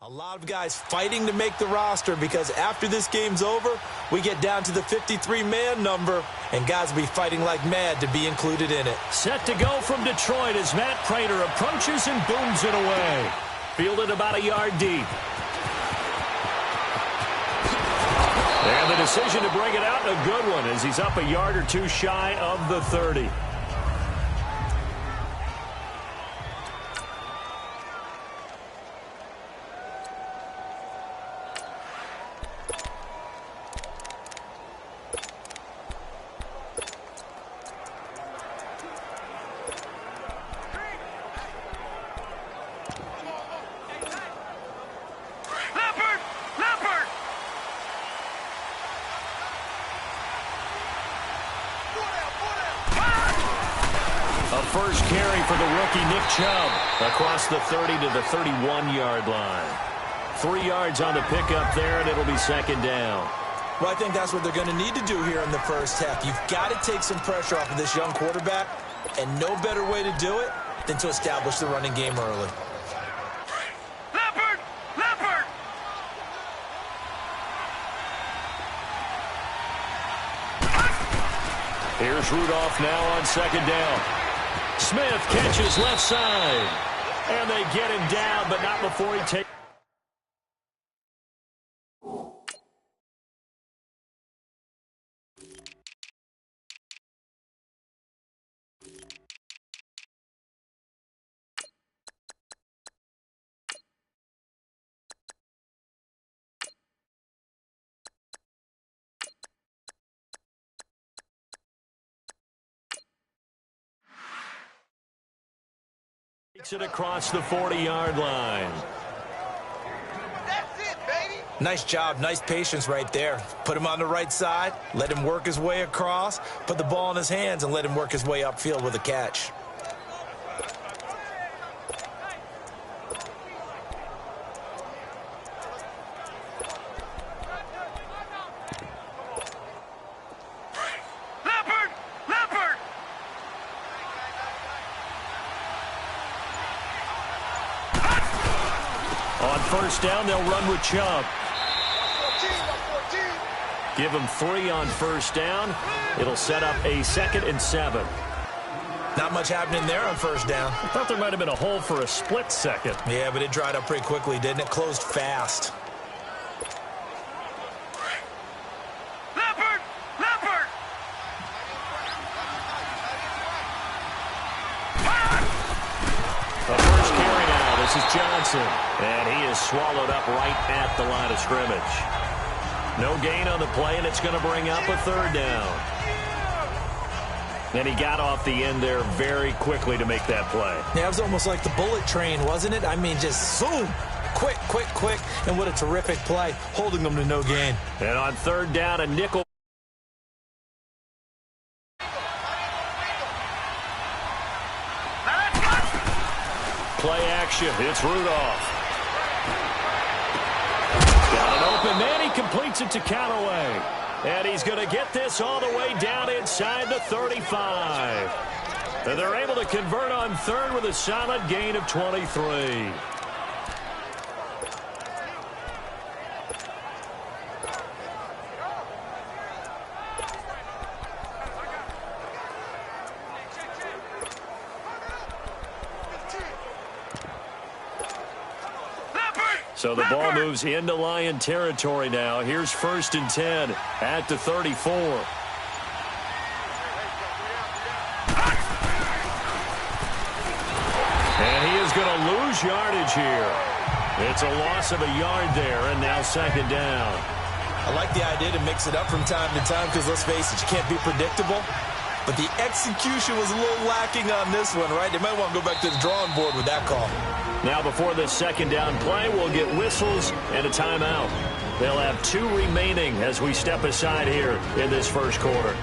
A lot of guys fighting to make the roster because after this game's over, we get down to the 53-man number, and guys will be fighting like mad to be included in it. Set to go from Detroit as Matt Prater approaches and booms it away. Fielded about a yard deep. And the decision to bring it out, a good one, as he's up a yard or two shy of the 30. First carry for the rookie Nick Chubb across the 30 to the 31-yard line. 3 yards on the pickup there, and it'll be second down. Well, I think that's what they're going to need to do here in the first half. You've got to take some pressure off of this young quarterback, and no better way to do it than to establish the running game early. Here's Rudolph now on second down. Smith catches left side. And they get him down, but not before he takes. Takes it across the 40-yard line. That's it, baby. Nice job, nice patience right there. Put him on the right side, let him work his way across, put the ball in his hands, and let him work his way upfield with a catch. First down, they'll run with Chubb. Give him 3 on first down. It'll set up a 2nd and 7. Not much happening there on first down. I thought there might have been a hole for a split second. Yeah, but it dried up pretty quickly, didn't it? Closed fast. This is Johnson, and he is swallowed up right at the line of scrimmage. No gain on the play, and it's going to bring up a 3rd down. And he got off the end there very quickly to make that play. Yeah, it was almost like the bullet train, wasn't it? I mean, just zoom, quick, and what a terrific play, holding them to no gain. And on 3rd down, a nickel. Play action. It's Rudolph. Got an open man. He completes it to Callaway. And he's going to get this all the way down inside the 35. And they're able to convert on 3rd with a solid gain of 23. So the ball moves into Lion territory now. Here's 1st and 10 at the 34. And he is going to lose yardage here. It's a loss of a yard there, and now 2nd down. I like the idea to mix it up from time to time because, let's face it, you can't be predictable. But the execution was a little lacking on this one, right? They might want to go back to the drawing board with that call. Now before this 2nd down play, we'll get whistles and a timeout. They'll have 2 remaining as we step aside here in this first quarter.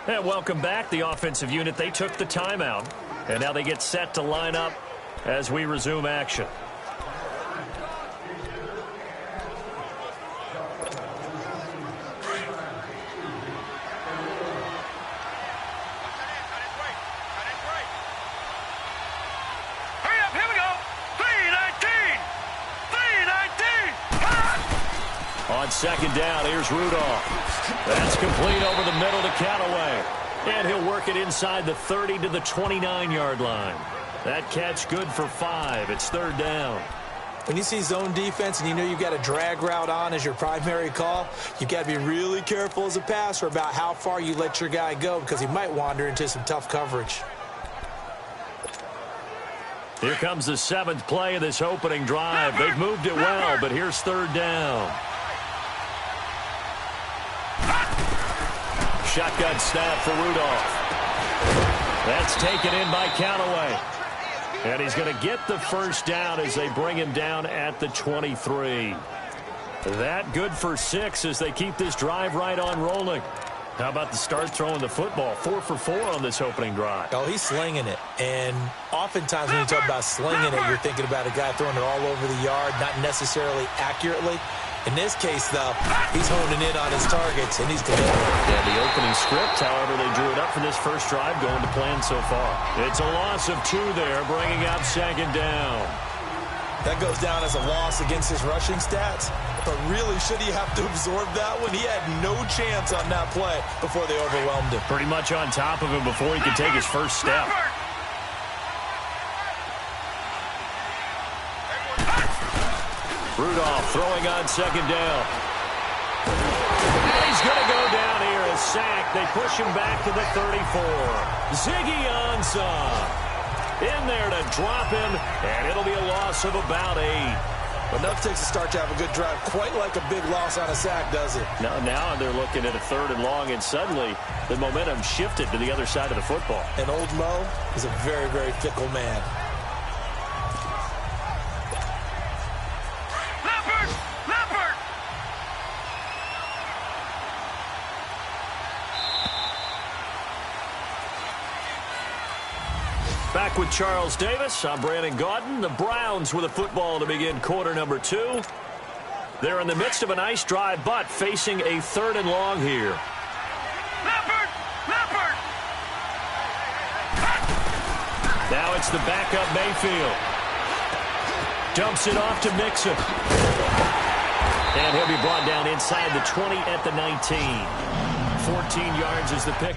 And welcome back. The offensive unit, they took the timeout. And now they get set to line up as we resume action. On second down, here's Rudolph. That's complete over the middle to Callaway. And he'll work it inside the 30 to the 29-yard line. That catch good for 5. It's third down. When you see zone defense and you know you've got a drag route on as your primary call, you've got to be really careful as a passer about how far you let your guy go because he might wander into some tough coverage. Here comes the 7th play of this opening drive. They've moved it well, but here's third down. Shotgun snap for Rudolph. That's taken in by Callaway. And he's going to get the first down as they bring him down at the 23. That good for 6 as they keep this drive right on rolling. How about the start throwing the football? 4 for 4 on this opening drive. Oh, he's slinging it. And oftentimes when you talk about slinging it, you're thinking about a guy throwing it all over the yard, not necessarily accurately. In this case, though, he's honing in on his targets, and he's delivering. Yeah, the opening script, however, they drew it up for this first drive going to plan so far. It's a loss of 2 there, bringing out second down. That goes down as a loss against his rushing stats. But really, should he have to absorb that one? He had no chance on that play before they overwhelmed him. Pretty much on top of him before he could take his first step. Rudolph throwing on second down. And he's going to go down here, a sack. They push him back to the 34. Ziggy Ansah in there to drop him, and it'll be a loss of about 8. Enough takes a start to have a good drive, quite like a big loss on a sack, does it? Now they're looking at a 3rd and long, and suddenly the momentum shifted to the other side of the football. And old Mo is a very, very fickle man. Back with Charles Davis, I'm Brandon Gaudin. The Browns with a football to begin quarter number 2. They're in the midst of a nice drive, but facing a 3rd and long here. Now it's the backup Mayfield. Dumps it off to Mixon. And he'll be brought down inside the 20 at the 19. 14 yards is the pick.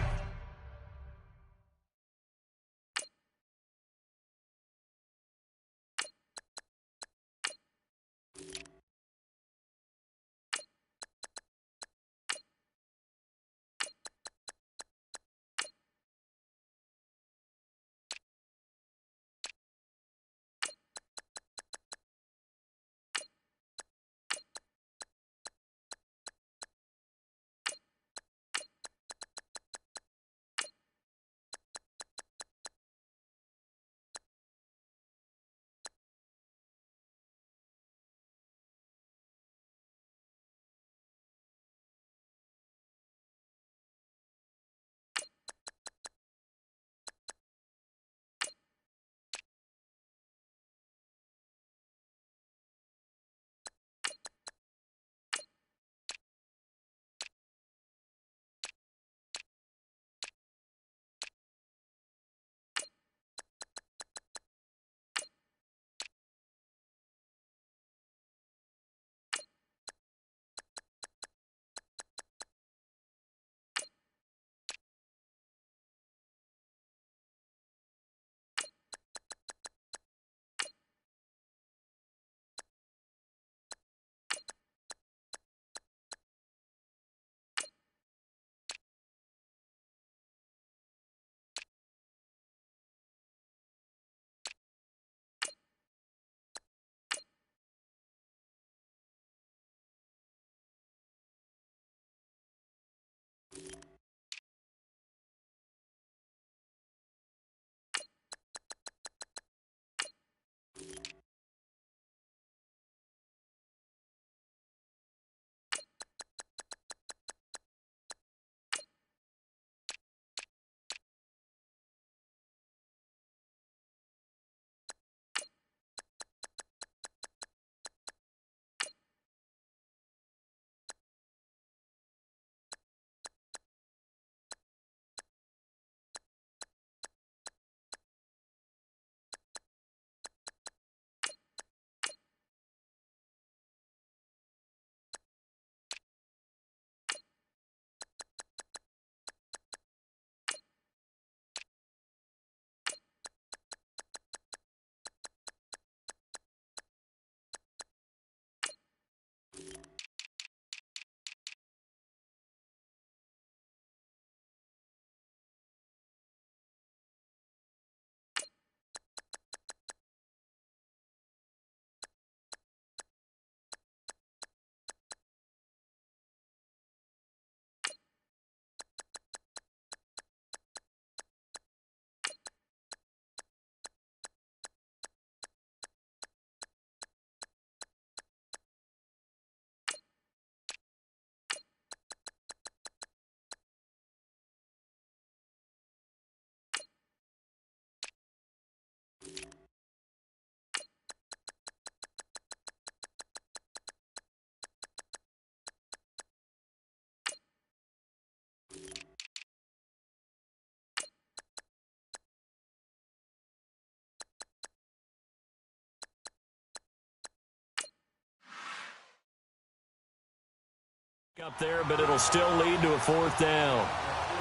Up there, but it'll still lead to a 4th down.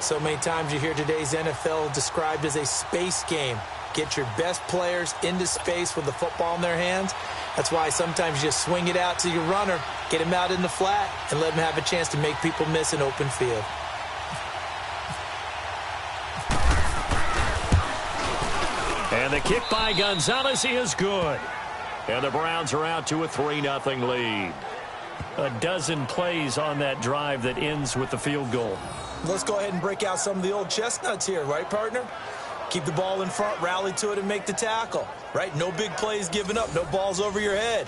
So many times you hear today's NFL described as a space game. Get your best players into space with the football in their hands. That's why sometimes you just swing it out to your runner, get him out in the flat, and let him have a chance to make people miss an open field. And the kick by Gonzalez is good. And the Browns are out to a 3-0 lead. A dozen plays on that drive that ends with the field goal. Let's go ahead and break out some of the old chestnuts here, right, partner? Keep the ball in front, rally to it, and make the tackle, right? No big plays given up, no balls over your head.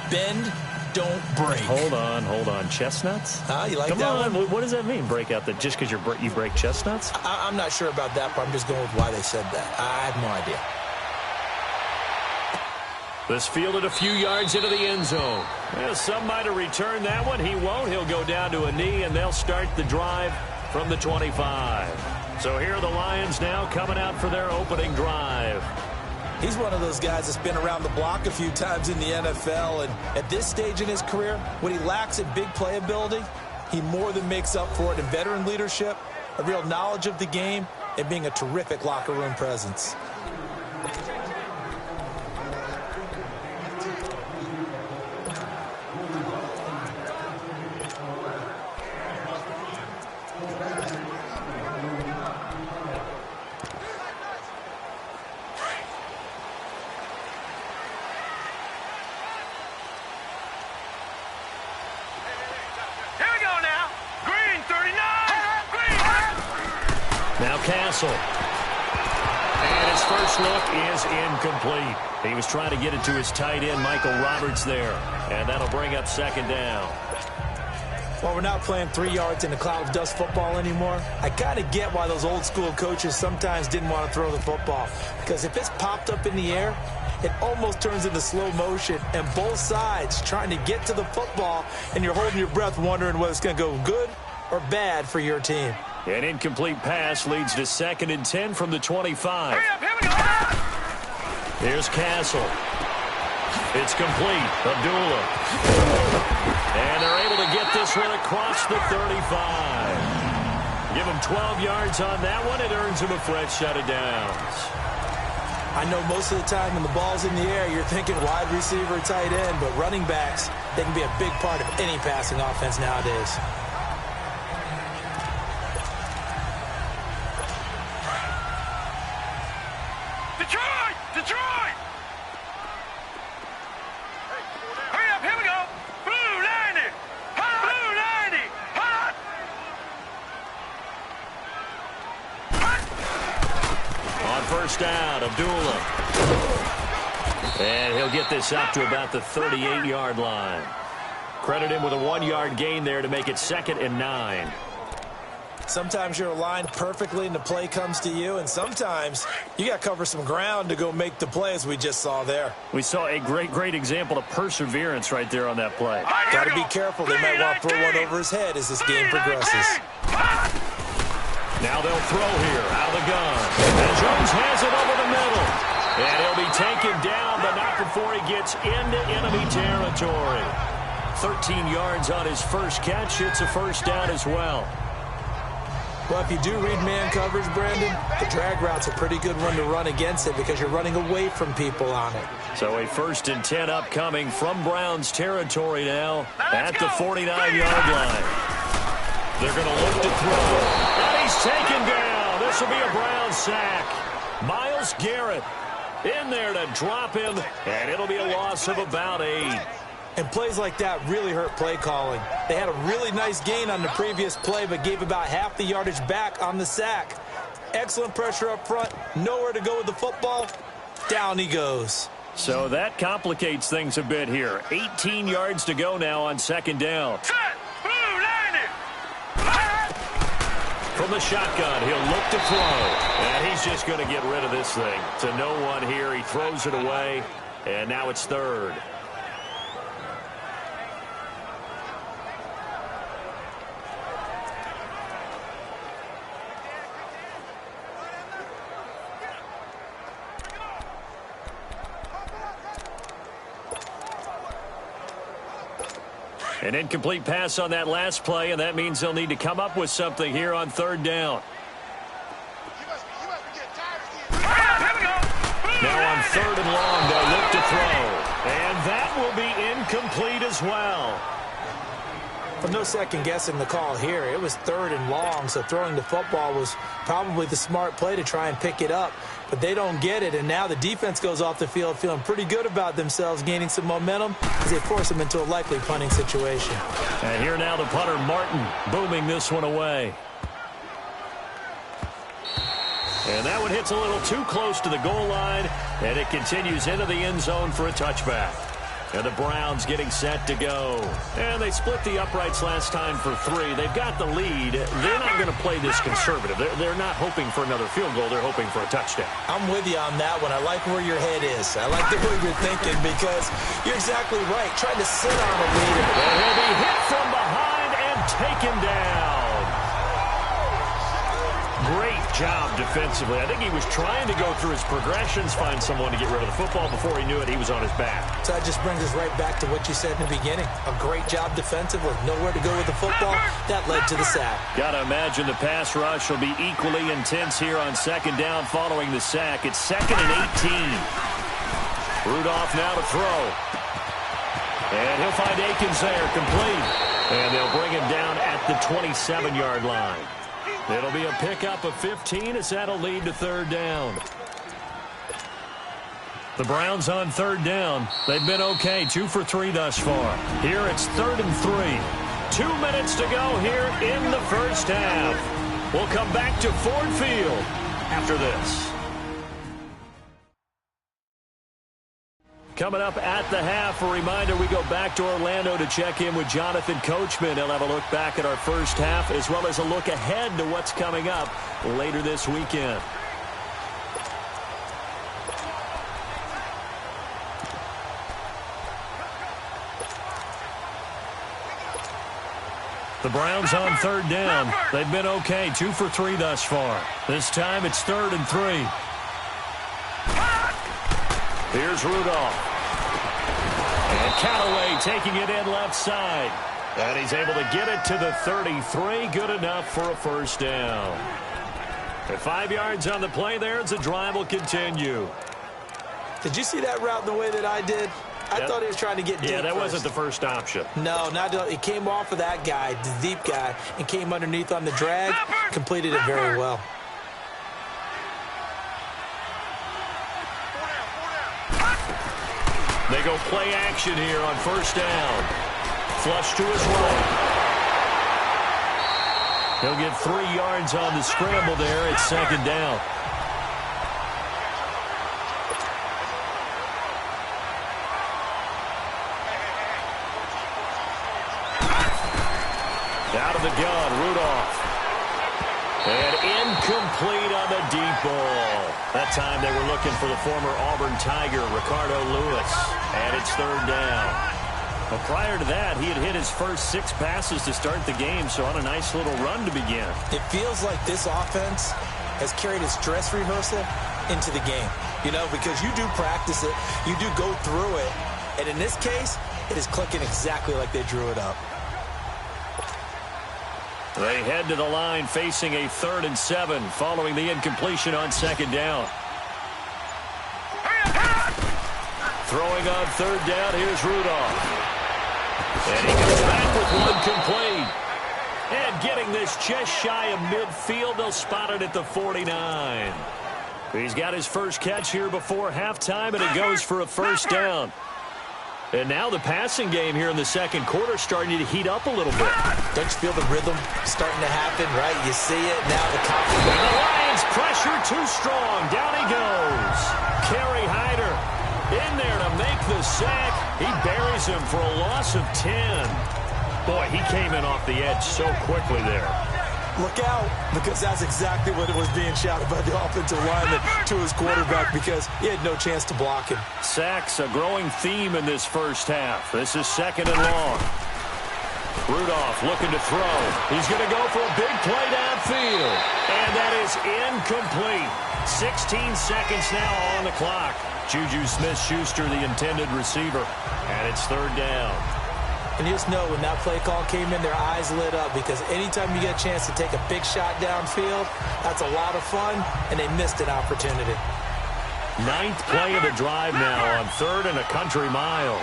Bend, don't break. Hold on. Chestnuts? You like Come that on. one? What does that mean, break out? That just because you break chestnuts? I'm not sure about that, but I'm just going with why they said that. I have no idea. This fielded a few yards into the end zone. Well, some might have returned that one. He won't. He'll go down to a knee, and they'll start the drive from the 25. So here are the Lions now coming out for their opening drive. He's one of those guys that's been around the block a few times in the NFL, and at this stage in his career, what he lacks in big playability, he more than makes up for it in veteran leadership, a real knowledge of the game, and being a terrific locker room presence. Castle. And his first look is incomplete. He was trying to get it to his tight end, Michael Roberts, there. And that'll bring up 2nd down. Well, we're not playing 3 yards in a cloud of dust football anymore. I kind of get why those old school coaches sometimes didn't want to throw the football. Because if it's popped up in the air, it almost turns into slow motion. And both sides trying to get to the football, and you're holding your breath wondering whether it's going to go good or bad for your team. An incomplete pass leads to 2nd and 10 from the 25. Hurry up, here we go. Here's Castle. It's complete. Abdullah. And they're able to get this one across the 35. Give him 12 yards on that one. It earns him a fresh set of downs. I know most of the time when the ball's in the air, you're thinking wide receiver, tight end, but running backs, they can be a big part of any passing offense nowadays. Detroit! Hurry up, here we go. Blue 90. Blue 90. On first down, Abdullah. And he'll get this up to about the 38-yard line. Credit him with a 1-yard gain there to make it 2nd and 9. Sometimes you're aligned perfectly and the play comes to you, and sometimes you got to cover some ground to go make the play, as we just saw there. We saw a great example of perseverance right there on that play. Got to be careful. They might want to throw one over his head as this game progresses. Now they'll throw here out of the gun. And Jones has it over the middle. And he'll be taken down, but not before he gets into enemy territory. 13 yards on his first catch. It's a first down as well. Well, if you do read man coverage, Brandon, the drag route's a pretty good one to run against it because you're running away from people on it. So a 1st and 10 upcoming from Browns territory now at the 49-yard line. They're going to look to throw. And he's taken down. This will be a Browns sack. Myles Garrett in there to drop him, and it'll be a loss of about 8. And plays like that really hurt play calling. They had a really nice gain on the previous play, but gave about half the yardage back on the sack. Excellent pressure up front. Nowhere to go with the football. Down he goes. So that complicates things a bit here. 18 yards to go now on 2nd down. Set. Blue 90. From the shotgun, he'll look to throw. And he's just going to get rid of this thing. To no one here. He throws it away. And now it's 3rd. An incomplete pass on that last play, and that means they'll need to come up with something here on third down. Now on third and long, they'll look to throw. And that will be incomplete as well. Well, no second guessing the call here. It was third and long, so throwing the football was probably the smart play to try and pick it up. But they don't get it, and now the defense goes off the field feeling pretty good about themselves, gaining some momentum as they force them into a likely punting situation. And here now the punter, Martin, booming this one away. And that one hits a little too close to the goal line, and it continues into the end zone for a touchback. And the Browns getting set to go. And they split the uprights last time for 3. They've got the lead. They're not going to play this conservative. They're not hoping for another field goal. They're hoping for a touchdown. I'm with you on that one. I like where your head is. I like the way you're thinking because you're exactly right. Trying to sit on a lead. And he'll be hit from behind and taken down. Great job defensively. I think he was trying to go through his progressions, find someone to get rid of the football. Before he knew it, he was on his back. So that just brings us right back to what you said in the beginning. A great job defensively. Nowhere to go with the football. That led to the sack. Got to imagine the pass rush will be equally intense here on second down following the sack. It's 2nd and 18. Rudolph now to throw. And he'll find Akins there, complete. And they'll bring him down at the 27-yard line. It'll be a pickup of 15 as that'll lead to third down. The Browns on third down. They've been okay, 2 for 3 thus far. Here it's 3rd and 3. 2 minutes to go here in the first half. We'll come back to Ford Field after this. Coming up at the half, a reminder, we go back to Orlando to check in with Jonathan Coachman. He'll have a look back at our first half as well as a look ahead to what's coming up later this weekend. The Browns on third down. They've been okay, 2 for 3 thus far. This time it's 3rd and 3. Here's Rudolph. And Callaway taking it in left side. And he's able to get it to the 33. Good enough for a first down. At 5 yards on the play there as the drive will continue. Did you see that route the way that I did? I thought he was trying to get deep. Yeah, that first. wasn't the first option. No, not at all. He came off of that guy, the deep guy, and came underneath on the drag. Completed it very well. They go play action here on first down. Flush to his right. He'll get 3 yards on the scramble there. It's 2nd down. Out of the gun, Rudolph. And incomplete on the deep ball. That time they were looking for the former Auburn Tiger, Ricardo Lewis. And it's 3rd down. Well, prior to that, he had hit his first 6 passes to start the game, so on a nice little run to begin. It feels like this offense has carried its dress rehearsal into the game. You know, because you do practice it, you do go through it, and in this case, it is clicking exactly like they drew it up. They head to the line facing a 3rd and 7 following the incompletion on 2nd down. Throwing on 3rd down, here's Rudolph. And he comes back with one complete. And getting this just shy of midfield, they'll spot it at the 49. He's got his first catch here before halftime, and it goes for a first down. And now the passing game here in the second quarter starting to heat up a little bit. Don't you feel the rhythm starting to happen, right? You see it, now the confidence. And the Lions pressure too strong. Down he goes. Kerry Hyder in there to make the sack. He buries him for a loss of 10. Boy, he came in off the edge so quickly there. Look out, because that's exactly what it was being shouted by the offensive lineman to his quarterback because he had no chance to block him. Sacks, a growing theme in this first half. This is 2nd and long. Rudolph looking to throw. He's going to go for a big play downfield. And that is incomplete. 16 seconds now on the clock. Juju Smith-Schuster, the intended receiver. And it's 3rd down. And you just know when that play call came in, their eyes lit up, because anytime you get a chance to take a big shot downfield, that's a lot of fun, and they missed an opportunity. 9th play of the drive now on 3rd and a country mile.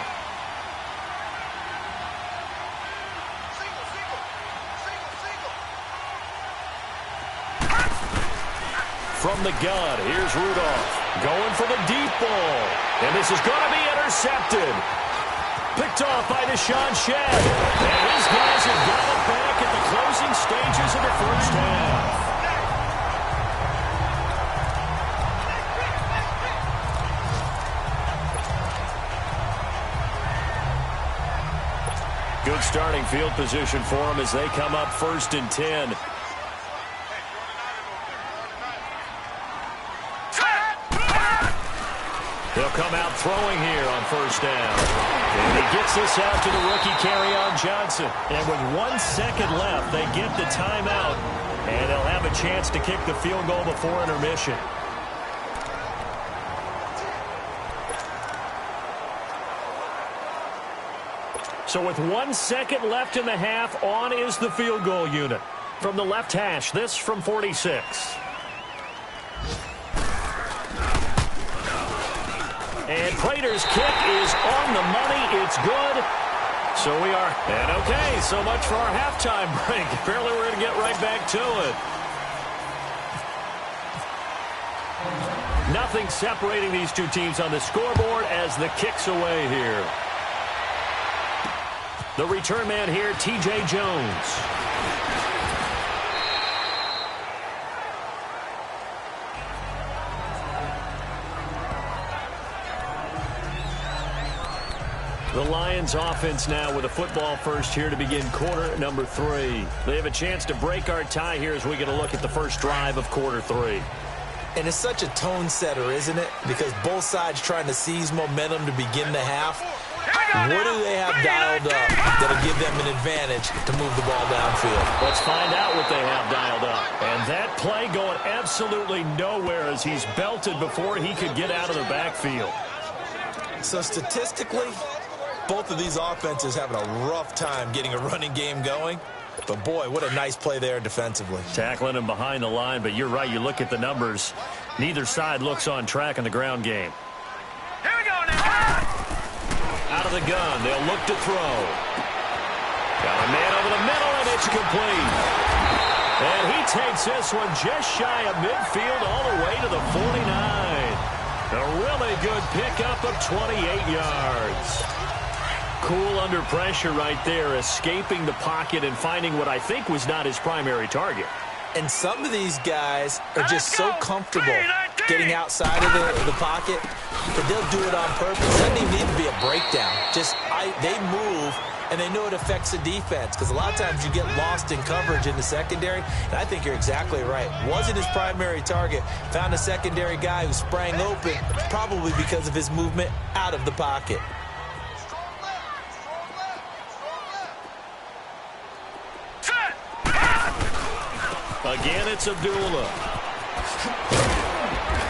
From the gun, here's Rudolph. Going for the deep ball. And this is going to be intercepted. Picked off by Deshaun Shedd. And these guys have got it back at the closing stages of the first half. Good starting field position for them as they come up 1st and 10. He'll come out throwing here on 1st down. And he gets this out to the rookie Kerryon Johnson. And with 1 second left, they get the timeout. And they'll have a chance to kick the field goal before intermission. So with 1 second left in the half, on is the field goal unit. From the left hash, this from 46. And Prater's kick is on the money. It's good. So we are, and okay, so much for our halftime break. Apparently we're going to get right back to it. Nothing separating these two teams on the scoreboard as the kick's away here. The return man here, T.J. Jones. The Lions offense now with a football first here to begin quarter number 3. They have a chance to break our tie here as we get a look at the first drive of quarter 3. And it's such a tone setter, isn't it? Because both sides trying to seize momentum to begin the half. What do they have dialed up that'll give them an advantage to move the ball downfield? Let's find out what they have dialed up. And that play going absolutely nowhere as he's belted before he could get out of the backfield. So statistically, both of these offenses having a rough time getting a running game going. But, boy, what a nice play there defensively. Tackling him behind the line, but you're right. You look at the numbers. Neither side looks on track in the ground game. Here we go now. Out of the gun, they'll look to throw. Got a man over the middle, and it's complete. And he takes this one just shy of midfield all the way to the 49. A really good pickup of 28 yards. Cool under pressure right there, escaping the pocket and finding what I think was not his primary target. And some of these guys are just so comfortable getting outside of the pocket that they'll do it on purpose. It doesn't even need to be a breakdown. They move, and they know it affects the defense, because a lot of times you get lost in coverage in the secondary, and I think you're exactly right. Wasn't his primary target. Found a secondary guy who sprang open, probably because of his movement out of the pocket. Again, it's Abdullah.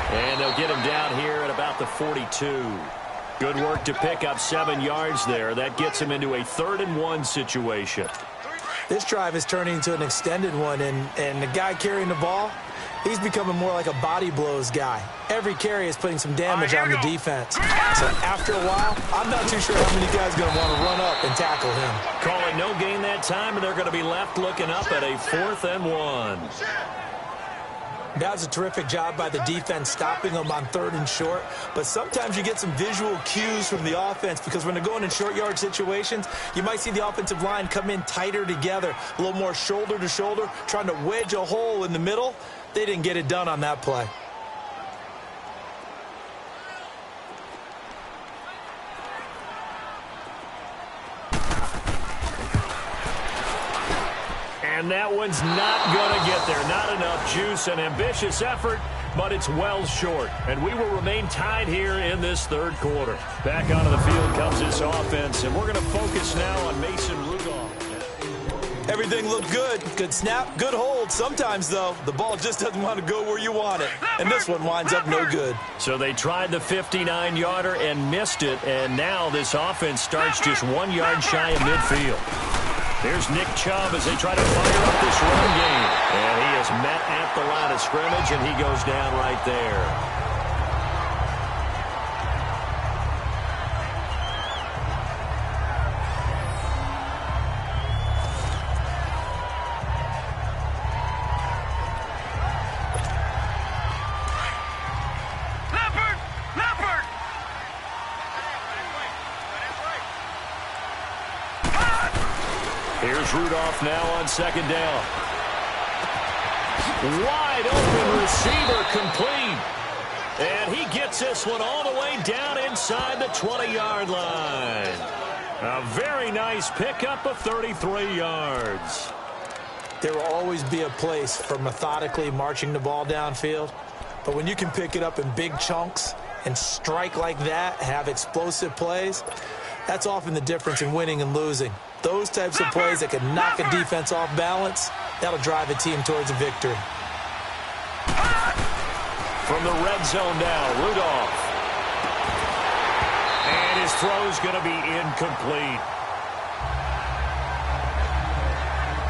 And they'll get him down here at about the 42. Good work to pick up 7 yards there. That gets him into a 3rd and 1 situation. This drive is turning into an extended one, and the guy carrying the ball, he's becoming more like a body blows guy. Every carry is putting some damage on the defense. So after a while, I'm not too sure how many guys are going to want to run up and tackle him. Call it no gain that time, and they're going to be left looking up at a 4th and 1. That was a terrific job by the defense stopping them on 3rd and short. But sometimes you get some visual cues from the offense, because when they're going in short yard situations, you might see the offensive line come in tighter together, a little more shoulder to shoulder, trying to wedge a hole in the middle. They didn't get it done on that play. And that one's not going to get there. Not enough juice. An ambitious effort, but it's well short. And we will remain tied here in this 3rd quarter. Back onto the field comes this offense, and we're going to focus now on Mason Rudolph. Everything looked good. Good snap, good hold. Sometimes, though, the ball just doesn't want to go where you want it. And this one winds up no good. So they tried the 59-yarder and missed it, and now this offense starts just 1 yard shy of midfield. Here's Nick Chubb as they try to fire up this run game. And he is met at the line of scrimmage, and he goes down right there. Here's Rudolph now on second down. Wide open receiver complete. And he gets this one all the way down inside the 20-yard line. A very nice pickup of 33 yards. There will always be a place for methodically marching the ball downfield. But when you can pick it up in big chunks and strike like that, have explosive plays, that's often the difference in winning and losing. Those types of plays that can knock a defense off balance, that'll drive a team towards a victory. From the red zone now, Rudolph. And his throw's going to be incomplete.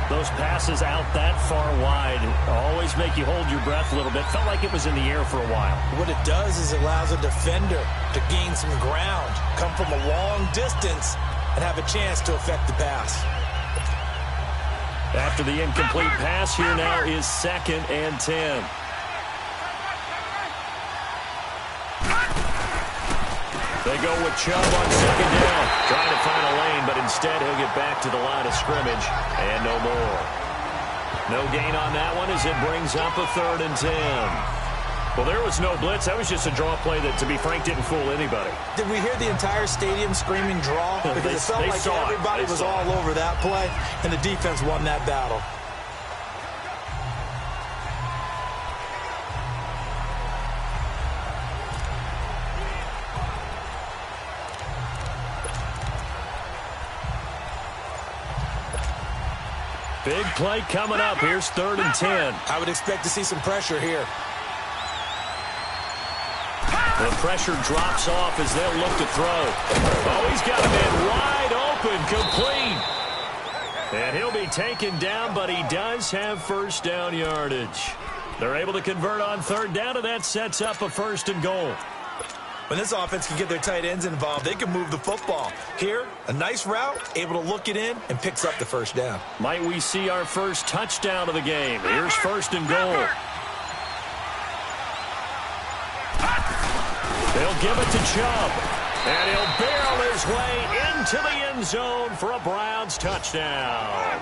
Those passes out that far wide always make you hold your breath a little bit. Felt like it was in the air for a while. What it does is it allows a defender to gain some ground, come from a long distance, and have a chance to affect the pass. After the incomplete pass, here now is 2nd and 10. They go with Chubb on second down, trying to find a lane, but instead he'll get back to the line of scrimmage, and no more. No gain on that one as it brings up a 3rd and 10. Well, there was no blitz. That was just a draw play that, to be frank, didn't fool anybody. Did we hear the entire stadium screaming draw? Because it felt like everybody was all over that play, and the defense won that battle. Big play coming up. Here's 3rd and 10. I would expect to see some pressure here. The pressure drops off as they'll look to throw. Oh, he's got a man wide open, complete. And he'll be taken down, but he does have first down yardage. They're able to convert on 3rd down, and that sets up a 1st and goal. When this offense can get their tight ends involved, they can move the football. Here, a nice route, able to look it in, and picks up the first down. Might we see our first touchdown of the game? Here's 1st and goal. They'll give it to Chubb, and he'll barrel his way into the end zone for a Browns touchdown.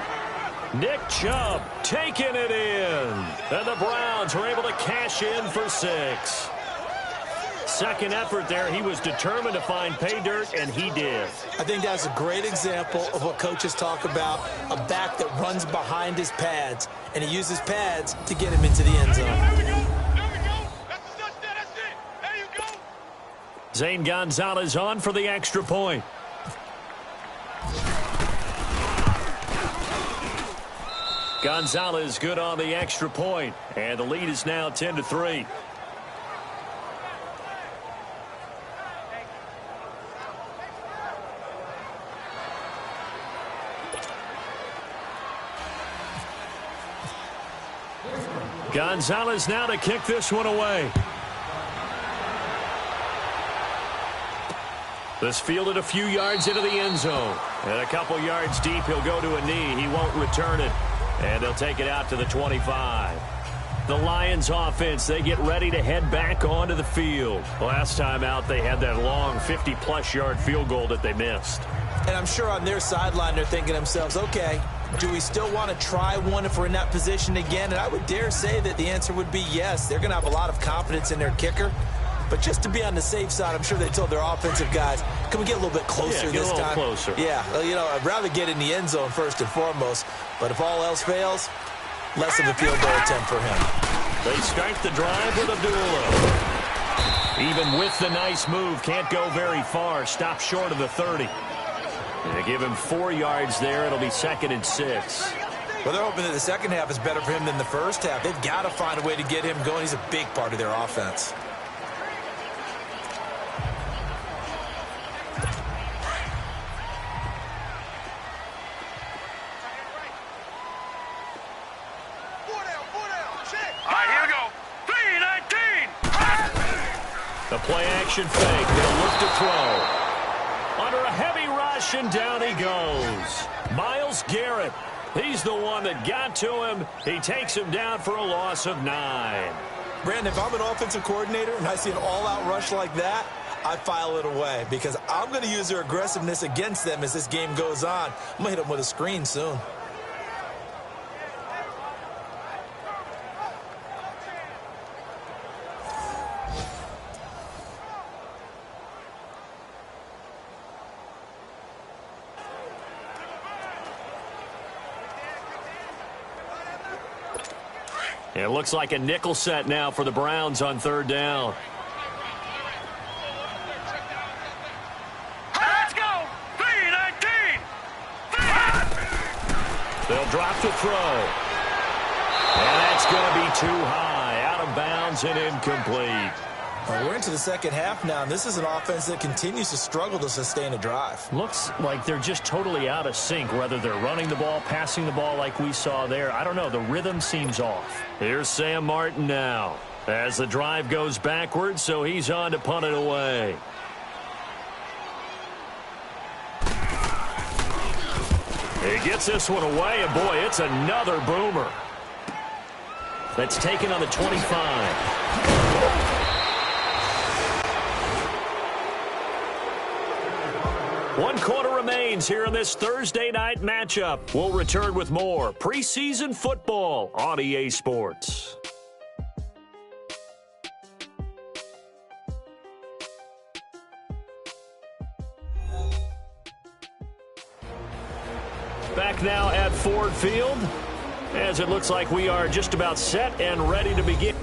Nick Chubb taking it in, and the Browns are able to cash in for 6. Second effort there, he was determined to find pay dirt, and he did. I think that's a great example of what coaches talk about, a back that runs behind his pads, and he uses pads to get him into the end zone. Zane Gonzalez on for the extra point. Gonzalez good on the extra point, and the lead is now 10-3. Gonzalez now to kick this one away. This fielded a few yards into the end zone. And a couple yards deep, he'll go to a knee. He won't return it. And they'll take it out to the 25. The Lions offense, they get ready to head back onto the field. Last time out, they had that long 50-plus yard field goal that they missed. And I'm sure on their sideline, they're thinking to themselves, okay, do we still want to try one if we're in that position again? And I would dare say that the answer would be yes. They're going to have a lot of confidence in their kicker. But just to be on the safe side, I'm sure they told their offensive guys, can we get a little bit closer this time? Closer. Yeah, well, you know, I'd rather get in the end zone first and foremost. But if all else fails, less of a field goal attempt for him. They start the drive with Abdullah. Even with the nice move, can't go very far. Stops short of the 30. They give him 4 yards there. It'll be 2nd and 6. Well, they're hoping that the second half is better for him than the first half. They've got to find a way to get him going. He's a big part of their offense. All right, here we go. 3-19. The play action fake. They'll look to throw. Under a heavy rush, and down he goes. Myles Garrett. He's the one that got to him. He takes him down for a loss of 9. Brandon, if I'm an offensive coordinator and I see an all-out rush like that, I file it away because I'm going to use their aggressiveness against them as this game goes on. I'm going to hit them with a screen soon. It looks like a nickel set now for the Browns on third down. Let's go. 3-19. They'll drop to throw. And that's going to be too high. Out of bounds and incomplete. Well, we're into the second half now, and this is an offense that continues to struggle to sustain a drive. Looks like they're just totally out of sync, whether they're running the ball, passing the ball like we saw there. I don't know. The rhythm seems off. Here's Sam Martin now as the drive goes backwards, so he's on to punt it away. He gets this one away, and boy, it's another boomer. That's taken on the 25. One quarter remains here in this Thursday night matchup. We'll return with more preseason football on EA Sports. Back now at Ford Field, as it looks like we are just about set and ready to begin.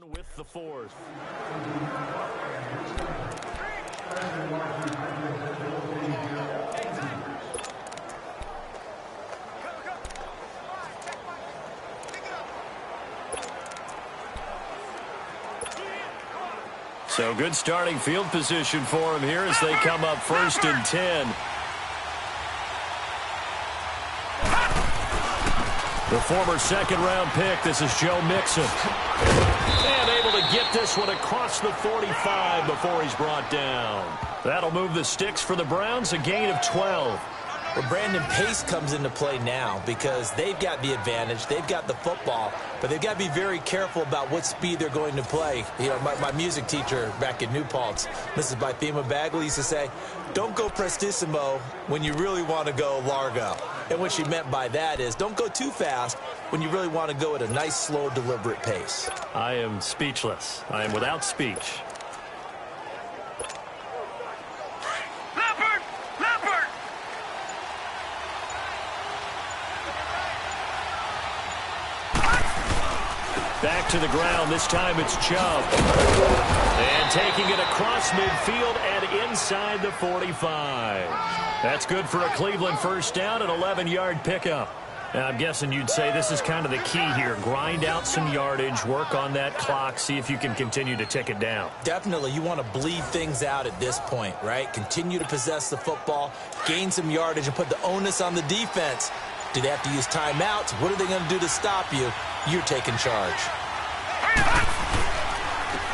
With the fourth. So good starting field position for him here as they come up 1st and 10. The former second-round pick, this is Joe Mixon. And able to get this one across the 45 before he's brought down. That'll move the sticks for the Browns, a gain of 12. Well, Brandon, pace comes into play now because they've got the advantage. They've got the football, but they've got to be very careful about what speed they're going to play. You know, my music teacher back in New Paltz, Mrs. Bythema Bagley, used to say, don't go prestissimo when you really want to go largo. And what she meant by that is don't go too fast when you really want to go at a nice, slow, deliberate pace. I am speechless. I am without speech. Back to the ground. This time it's Chubb. And taking it across midfield and inside the 45. That's good for a Cleveland first down, an 11-yard pickup. And I'm guessing you'd say this is kind of the key here. Grind out some yardage, work on that clock, see if you can continue to tick it down. Definitely. You want to bleed things out at this point, right? Continue to possess the football, gain some yardage, and put the onus on the defense. Do they have to use timeouts? What are they going to do to stop you? You're taking charge.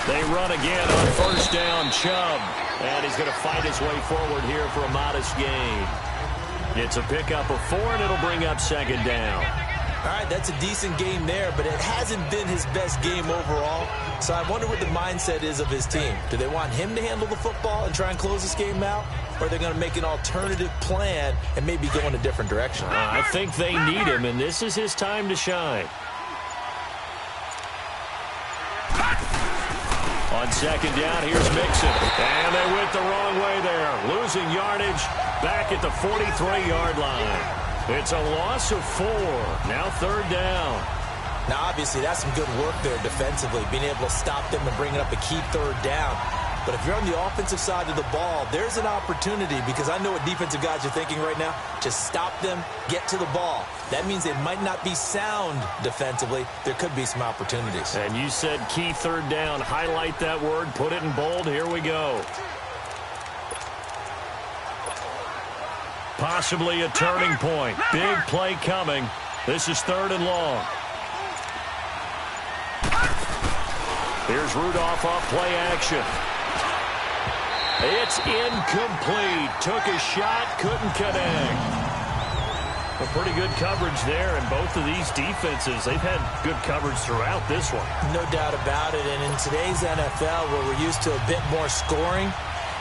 They run again on first down, Chubb. And he's going to fight his way forward here for a modest gain. It's a pickup of 4, and it'll bring up second down. All right, that's a decent game there, but it hasn't been his best game overall. So I wonder what the mindset is of his team. Do they want him to handle the football and try and close this game out? Or are they going to make an alternative plan and maybe go in a different direction? I think they need him, and this is his time to shine. On second down, here's Mixon. And they went the wrong way there. Losing yardage back at the 43-yard line. It's a loss of 4. Now third down. Now, obviously, that's some good work there defensively, being able to stop them and bringing up a key third down. But if you're on the offensive side of the ball, there's an opportunity, because I know what defensive guys are thinking right now. Just stop them, get to the ball. That means they might not be sound defensively. There could be some opportunities. And you said key third down. Highlight that word. Put it in bold. Here we go. Possibly a turning point. Big play coming. This is 3rd and long. Here's Rudolph off play action. It's incomplete. Took a shot, couldn't connect. A pretty good coverage there, and both of these defenses, they've had good coverage throughout this one. No doubt about it, and in today's NFL, where we're used to a bit more scoring,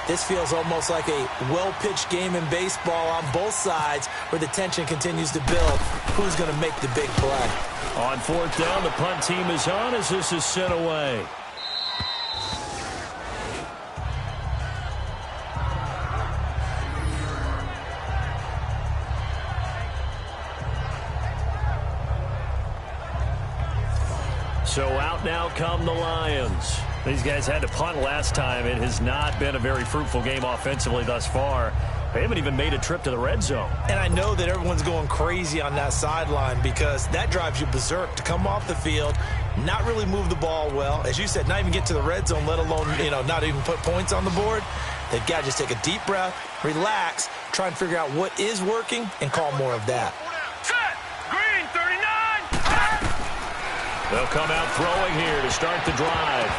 this feels almost like a well-pitched game in baseball on both sides where the tension continues to build. Who's going to make the big play? On 4th down, the punt team is on as this is sent away. So out now come the Lions. These guys had to punt last time. It has not been a very fruitful game offensively thus far. They haven't even made a trip to the red zone. And I know that everyone's going crazy on that sideline because that drives you berserk to come off the field, not really move the ball well. As you said, not even get to the red zone, let alone, not even put points on the board. They've got to just take a deep breath, relax, try and figure out what is working, and call more of that. Set. Green 39. They'll come out throwing here to start the drive.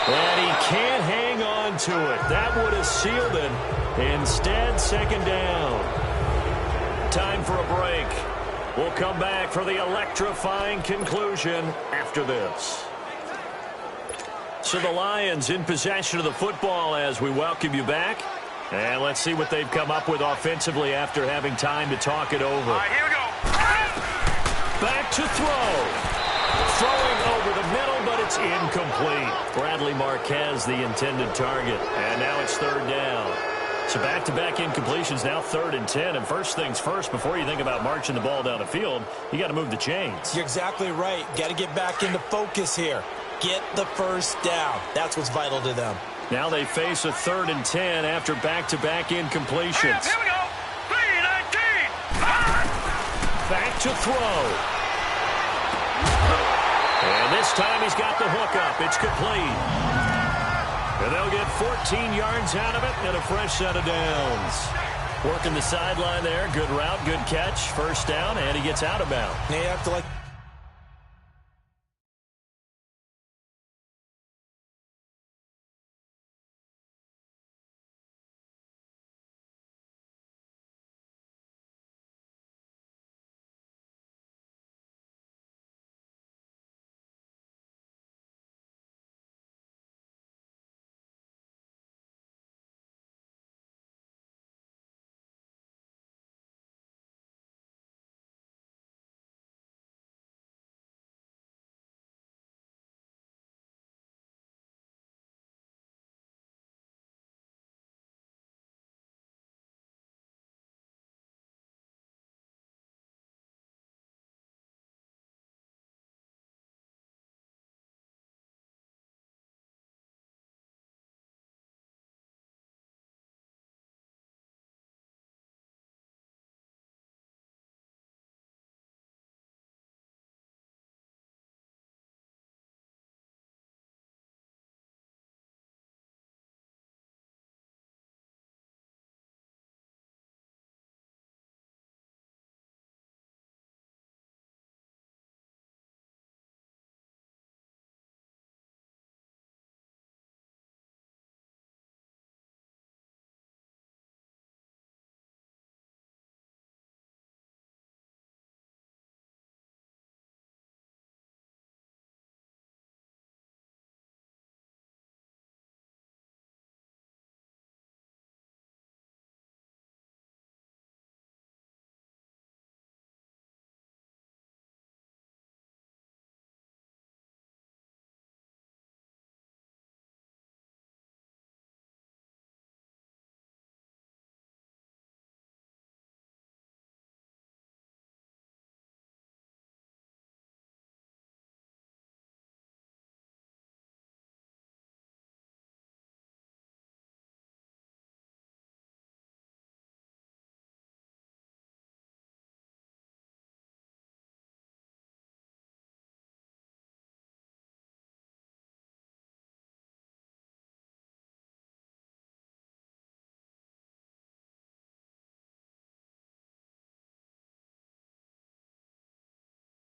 And he can't hang on to it. That would have sealed it. Instead, second down. Time for a break. We'll come back for the electrifying conclusion after this. So the Lions in possession of the football as we welcome you back. And let's see what they've come up with offensively after having time to talk it over. All right, here we go. Back to throw. Throwing over the middle, but it's incomplete. Bradley Marquez, the intended target. And now it's third down. So back-to-back incompletions, now 3rd and 10. And first things first, before you think about marching the ball down the field, you got to move the chains. You're exactly right. Got to get back into focus here. Get the first down. That's what's vital to them. Now they face a 3rd and 10 after back-to-back incompletions. Here we go. 3-19. Back to throw. And this time he's got the hook up. It's complete. And they'll get 14 yards out of it and a fresh set of downs. Working the sideline there. Good route, good catch. First down, and he gets out of bounds. They have to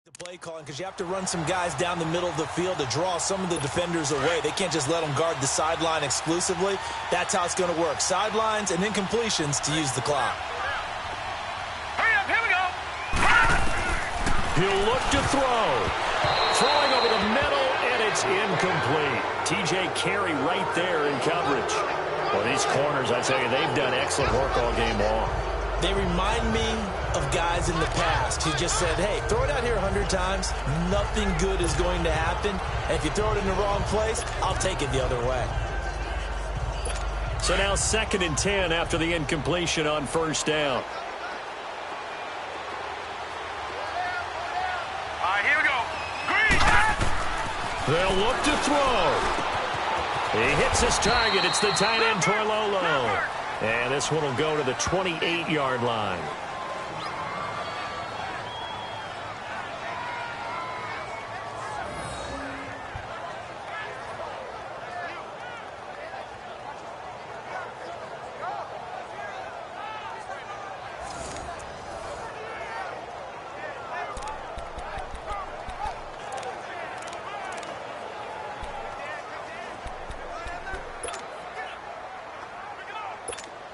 the play calling, because you have to run some guys down the middle of the field to draw some of the defenders away. They can't just let them guard the sideline exclusively. That's how it's going to work. Sidelines and incompletions to use the clock. Hurry up, here we go. He'll look to throw. Throwing over the middle, and it's incomplete. TJ Carey right there in coverage. Well, these corners, I tell you, they've done excellent work all game long. They remind me of guys in the past who just said, hey, throw it out here 100 times. Nothing good is going to happen. And if you throw it in the wrong place, I'll take it the other way. So now 2nd and 10 after the incompletion on first down. All right, here we go. Green. They'll look to throw. He hits his target. It's the tight end, Torlolo. And this one will go to the 28-yard line.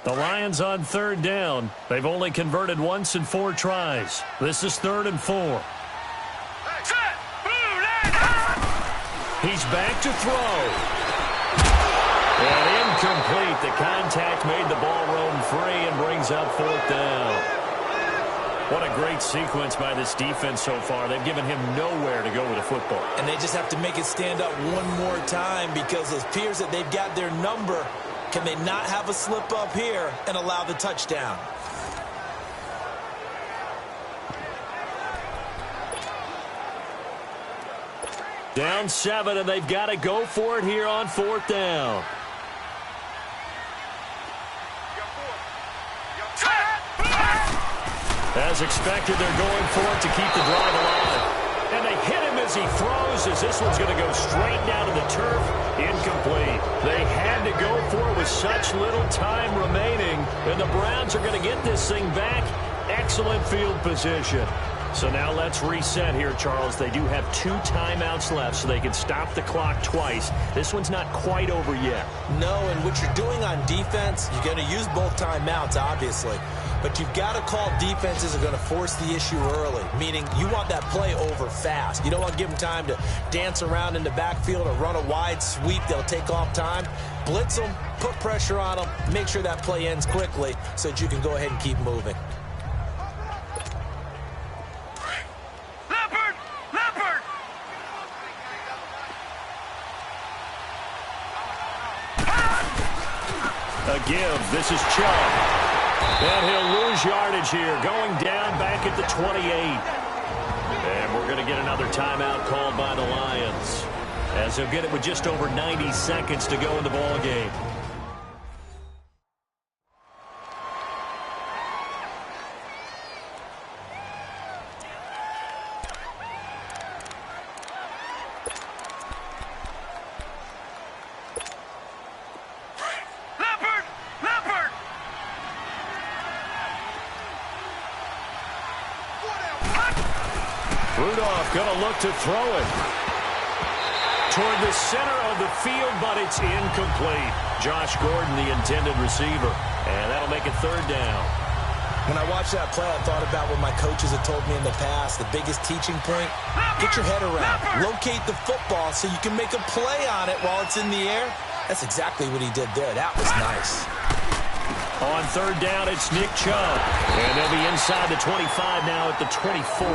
The Lions on 3rd down. They've only converted once in 4 tries. This is 3rd and 4. Set. Blue line. He's back to throw. And incomplete. The contact made the ball roam free and brings up 4th down. What a great sequence by this defense so far. They've given him nowhere to go with the football. And they just have to make it stand up one more time, because it appears that they've got their number Can they not have a slip up here and allow the touchdown? Down 7, and they've got to go for it here on 4th down. As expected, they're going for it to keep the drive alive. And they hit him as he throws, as this one's going to go straight down to the turf. Incomplete. They had to go for it with such little time remaining. And the Browns are going to get this thing back. Excellent field position. So now let's reset here, Charles. They do have 2 timeouts left, so they can stop the clock twice. This one's not quite over yet. No, and what you're doing on defense, you're going to use both timeouts, obviously. But you've got to call defenses are going to force the issue early, meaning you want that play over fast. You don't want to give them time to dance around in the backfield or run a wide sweep. They'll take off time. Blitz them, put pressure on them, make sure that play ends quickly so that you can go ahead and keep moving. A give. This is Chubb. And he'll lose yardage here, going down back at the 28. And we're going to get another timeout called by the Lions, as they'll get it with just over 90 seconds to go in the ball game. Going to look to throw it toward the center of the field, but it's incomplete. Josh Gordon, the intended receiver, and that'll make it 3rd down. When I watched that play, I thought about what my coaches have told me in the past. The biggest teaching point, get your head around. Locate the football so you can make a play on it while it's in the air. That's exactly what he did there. That was nice. On 3rd down, it's Nick Chubb. And they'll be inside the 25 now at the 24.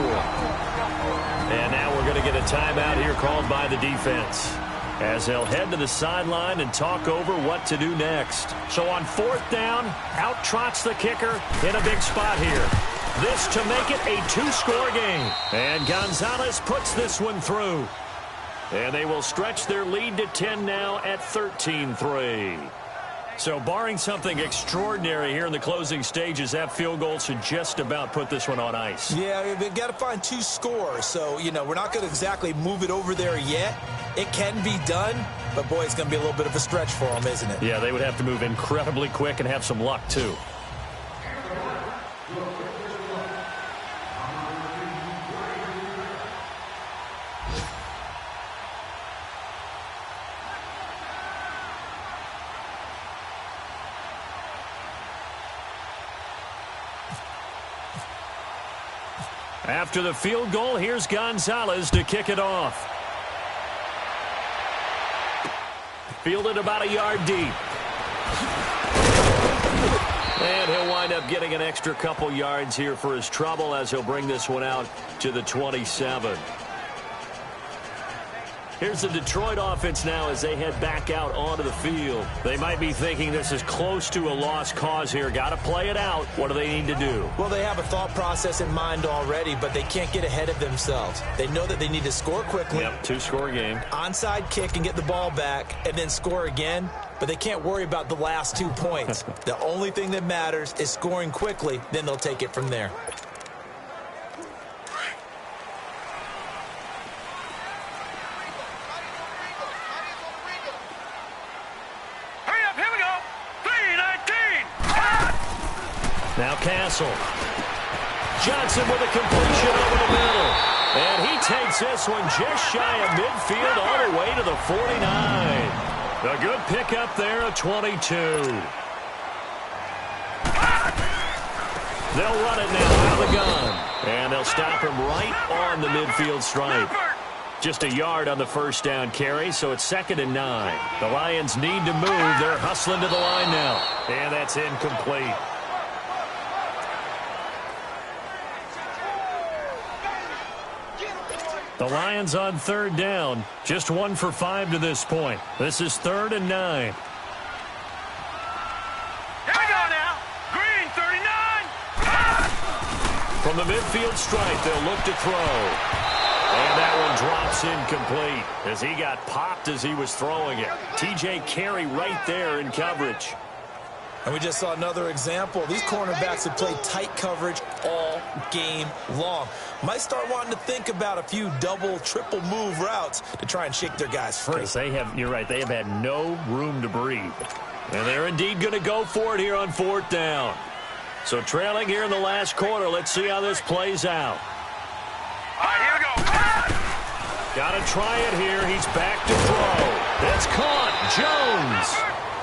And now we're going to get a timeout here called by the defense, as they'll head to the sideline and talk over what to do next. So on 4th down, out trots the kicker in a big spot here. This to make it a 2-score game. And Gonzalez puts this one through. And they will stretch their lead to 10 now at 13-3. So barring something extraordinary here in the closing stages, that field goal should just about put this one on ice. Yeah, they've got to find 2 scores. So, you know, we're not going to exactly move it over there yet. It can be done, but, boy, it's going to be a little bit of a stretch for them, isn't it? Yeah, they would have to move incredibly quick and have some luck, too. After the field goal, here's Gonzalez to kick it off. Fielded about a yard deep. And he'll wind up getting an extra couple yards here for his trouble, as he'll bring this one out to the 27. Here's the Detroit offense now as they head back out onto the field. They might be thinking this is close to a lost cause here. Got to play it out. What do they need to do? Well, they have a thought process in mind already, but they can't get ahead of themselves. They know that they need to score quickly. Yep, 2-score game. Onside kick and get the ball back and then score again, but they can't worry about the last 2 points. The only thing that matters is scoring quickly, then they'll take it from there. Now Castle. Johnson with a completion over the middle. And he takes this one just shy of midfield all the way to the 49. A good pickup there at 22. They'll run it now out of the gun. And they'll stop him right on the midfield stripe. Just a yard on the first down carry, so it's 2nd and 9. The Lions need to move. They're hustling to the line now. And that's incomplete. The Lions on 3rd down, just 1 for 5 to this point. This is 3rd and 9. the midfield stripe, they'll look to throw. And that one drops incomplete as he got popped as he was throwing it. TJ Carey right there in coverage. And we just saw another example. These cornerbacks have played tight coverage all game long. Might start wanting to think about a few double, triple move routes to try and shake their guys free. You're right, they have had no room to breathe. And they're indeed going to go for it here on 4th down. So trailing here in the last quarter, let's see how this plays out. All right, here we go. Got to try it here. He's back to throw. That's caught. Jones.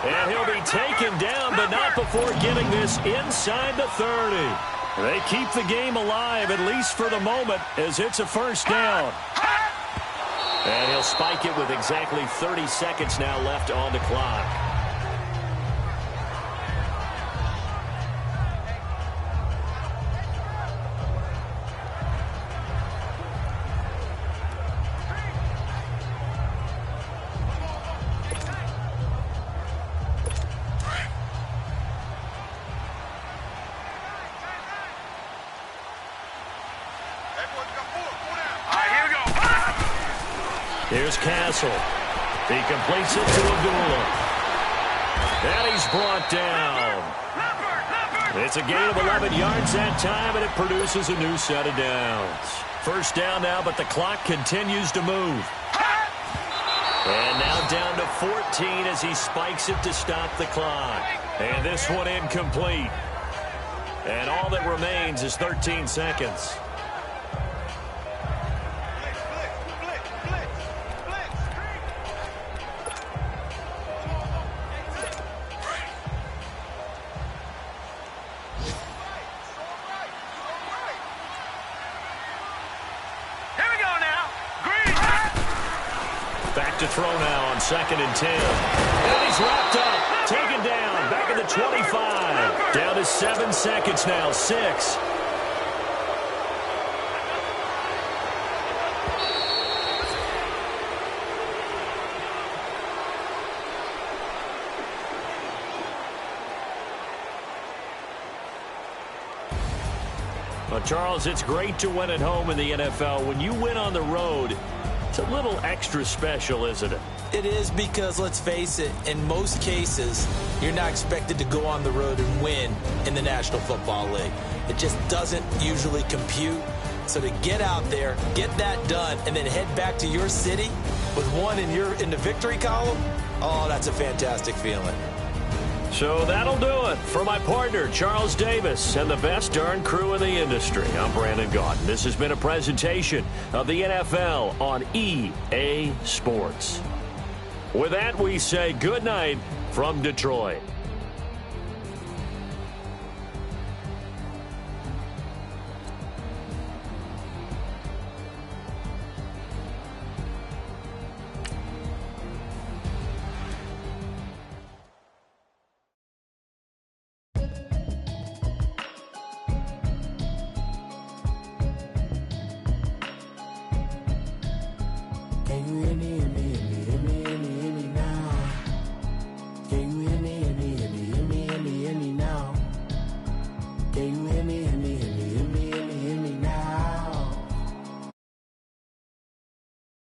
And he'll be taken down, but not before getting this inside the 30. They keep the game alive, at least for the moment, as it's a 1st down. And he'll spike it with exactly 30 seconds now left on the clock. Here's Castle. He completes it to Abdullah. And he's brought down. It's a gain of 11 yards that time, and it produces a new set of downs. 1st down now, but the clock continues to move. And now down to 14 as he spikes it to stop the clock. And this one incomplete. And all that remains is 13 seconds. Back to throw now on 2nd and 10. And he's wrapped up, taken down, back at the 25. Down to 7 seconds now, 6. Well, Charles, it's great to win at home in the NFL. When you win on the road, it's a little extra special, isn't it? It is, because, let's face it, in most cases, you're not expected to go on the road and win in the National Football League. It just doesn't usually compute. So to get out there, get that done, and then head back to your city with one in the victory column, oh, that's a fantastic feeling. So that'll do it for my partner, Charles Davis, and the best darn crew in the industry. I'm Brandon Gaudin. This has been a presentation of the NFL on EA Sports. With that, we say good night from Detroit. Can you hear me?